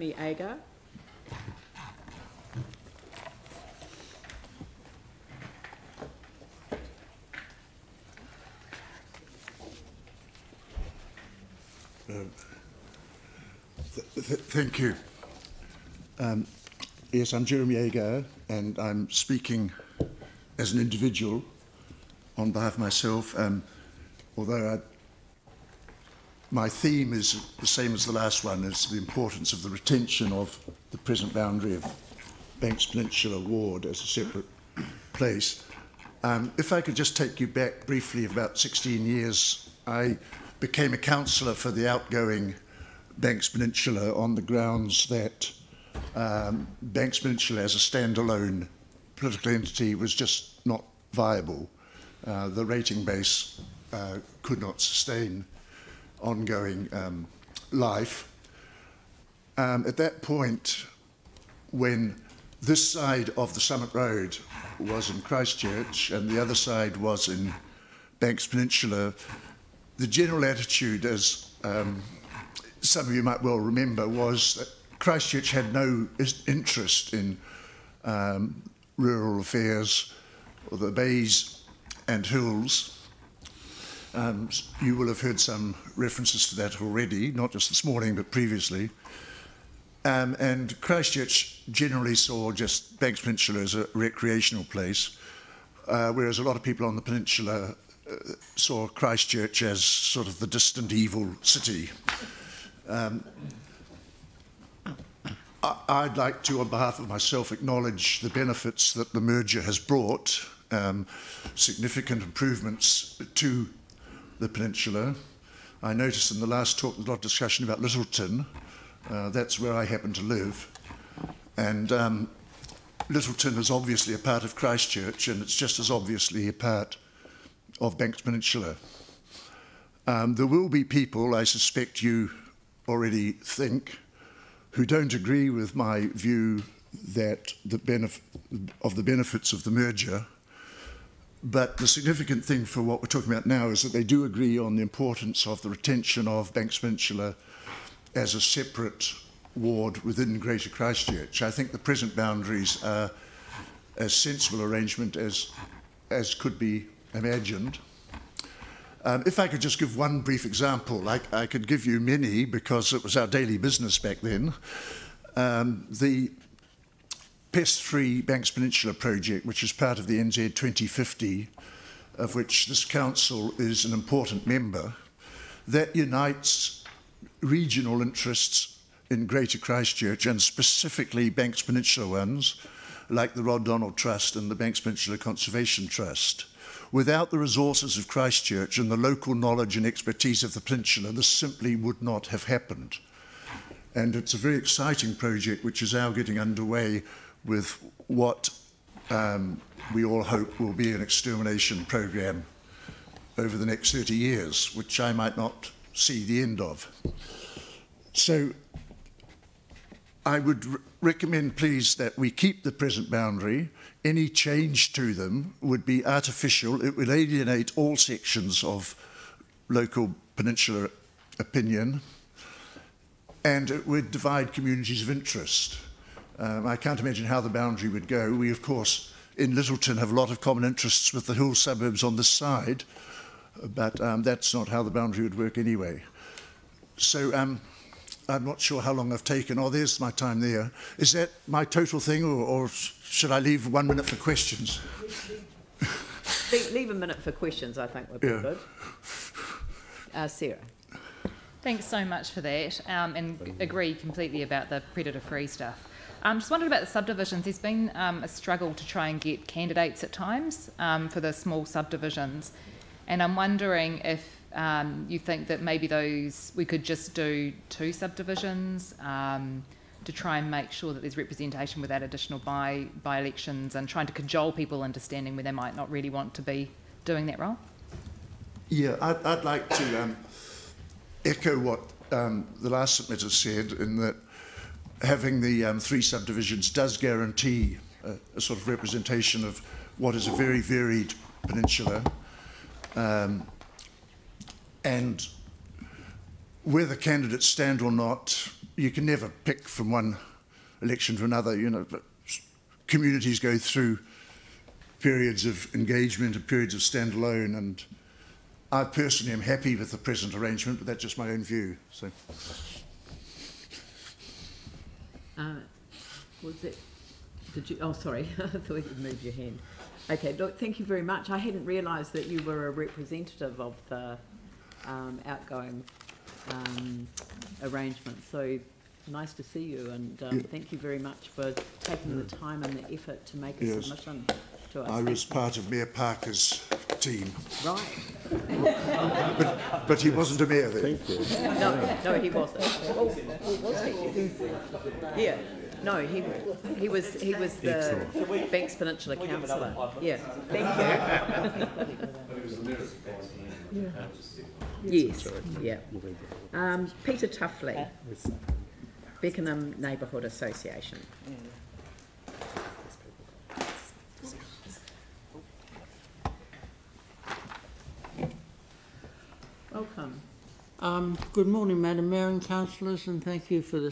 Agar. Thank you. Yes, I'm Jeremy Agar, and I'm speaking as an individual on behalf of myself, although my theme is the same as the last one, is the importance of the retention of the present boundary of Banks Peninsula Ward as a separate place. If I could just take you back briefly about 16 years, I became a councillor for the outgoing Banks Peninsula on the grounds that Banks Peninsula as a standalone political entity was just not viable. The rating base could not sustain ongoing life. At that point, when this side of the Summit Road was in Christchurch and the other side was in Banks Peninsula, the general attitude, as some of you might well remember, was that Christchurch had no interest in rural affairs or the bays and hills. You will have heard some references to that already, not just this morning, but previously. And Christchurch generally saw just Banks Peninsula as a recreational place, whereas a lot of people on the peninsula saw Christchurch as sort of the distant evil city. I'd like to, on behalf of myself, acknowledge the benefits that the merger has brought, significant improvements to the peninsula. I noticed in the last talk there's a lot of discussion about Littleton. That's where I happen to live. And Littleton is obviously a part of Christchurch, and it's just as obviously a part of Banks Peninsula. There will be people, I suspect you already think, who don't agree with my view that the benefits of the merger. But the significant thing for what we're talking about now is that they do agree on the importance of the retention of Banks Peninsula as a separate ward within Greater Christchurch. I think the present boundaries are as sensible arrangement as could be imagined. If I could just give one brief example, I could give you many because it was our daily business back then. The Pest-Free Banks Peninsula project, which is part of the NZ 2050, of which this council is an important member, that unites regional interests in Greater Christchurch and specifically Banks Peninsula ones, like the Rod Donald Trust and the Banks Peninsula Conservation Trust. Without the resources of Christchurch and the local knowledge and expertise of the peninsula, this simply would not have happened. And it's a very exciting project which is now getting underway with what we all hope will be an extermination program over the next 30 years, which I might not see the end of. So I would recommend, please, that we keep the present boundary. Any change to them would be artificial. It would alienate all sections of local peninsular opinion, and it would divide communities of interest. I can't imagine how the boundary would go. We, of course, in Littleton have a lot of common interests with the hill suburbs on this side, but that's not how the boundary would work anyway. So I'm not sure how long I've taken. Oh, there's my time there. Is that my total thing, or should I leave 1 minute for questions? Leave a minute for questions, I think would be good. Sarah. Thanks so much for that, and agree completely about the predator-free stuff. Just wondered about the subdivisions. There's been a struggle to try and get candidates at times for the small subdivisions, and I'm wondering if you think that maybe we could just do 2 subdivisions to try and make sure that there's representation without additional by-elections and trying to cajole people into standing where they might not really want to be doing that role? Yeah, I'd like to echo what the last submitter said, in that having the 3 subdivisions does guarantee a sort of representation of what is a very varied peninsula. And whether candidates stand or not, you can never pick from one election to another, you know, but communities go through periods of engagement and periods of standalone, and I personally am happy with the present arrangement, but that's just my own view. So, Was it? Did you? Oh, sorry. I thought you'd moved your hand. Okay. Look, thank you very much. I hadn't realised that you were a representative of the outgoing arrangement. So nice to see you, and thank you very much for taking the time and the effort to make a submission to us. I was part of Mayor Parker's team. Right. but he wasn't a mayor then. Thank you. No, he wasn't. Oh, was he? Yeah. No, he was the Banks Peninsula councillor. Yeah. Thank you. Yes. Yeah. Peter Tuffley, Beckenham Neighbourhood Association. Welcome. Good morning, Madam Mayor and councillors, and thank you for the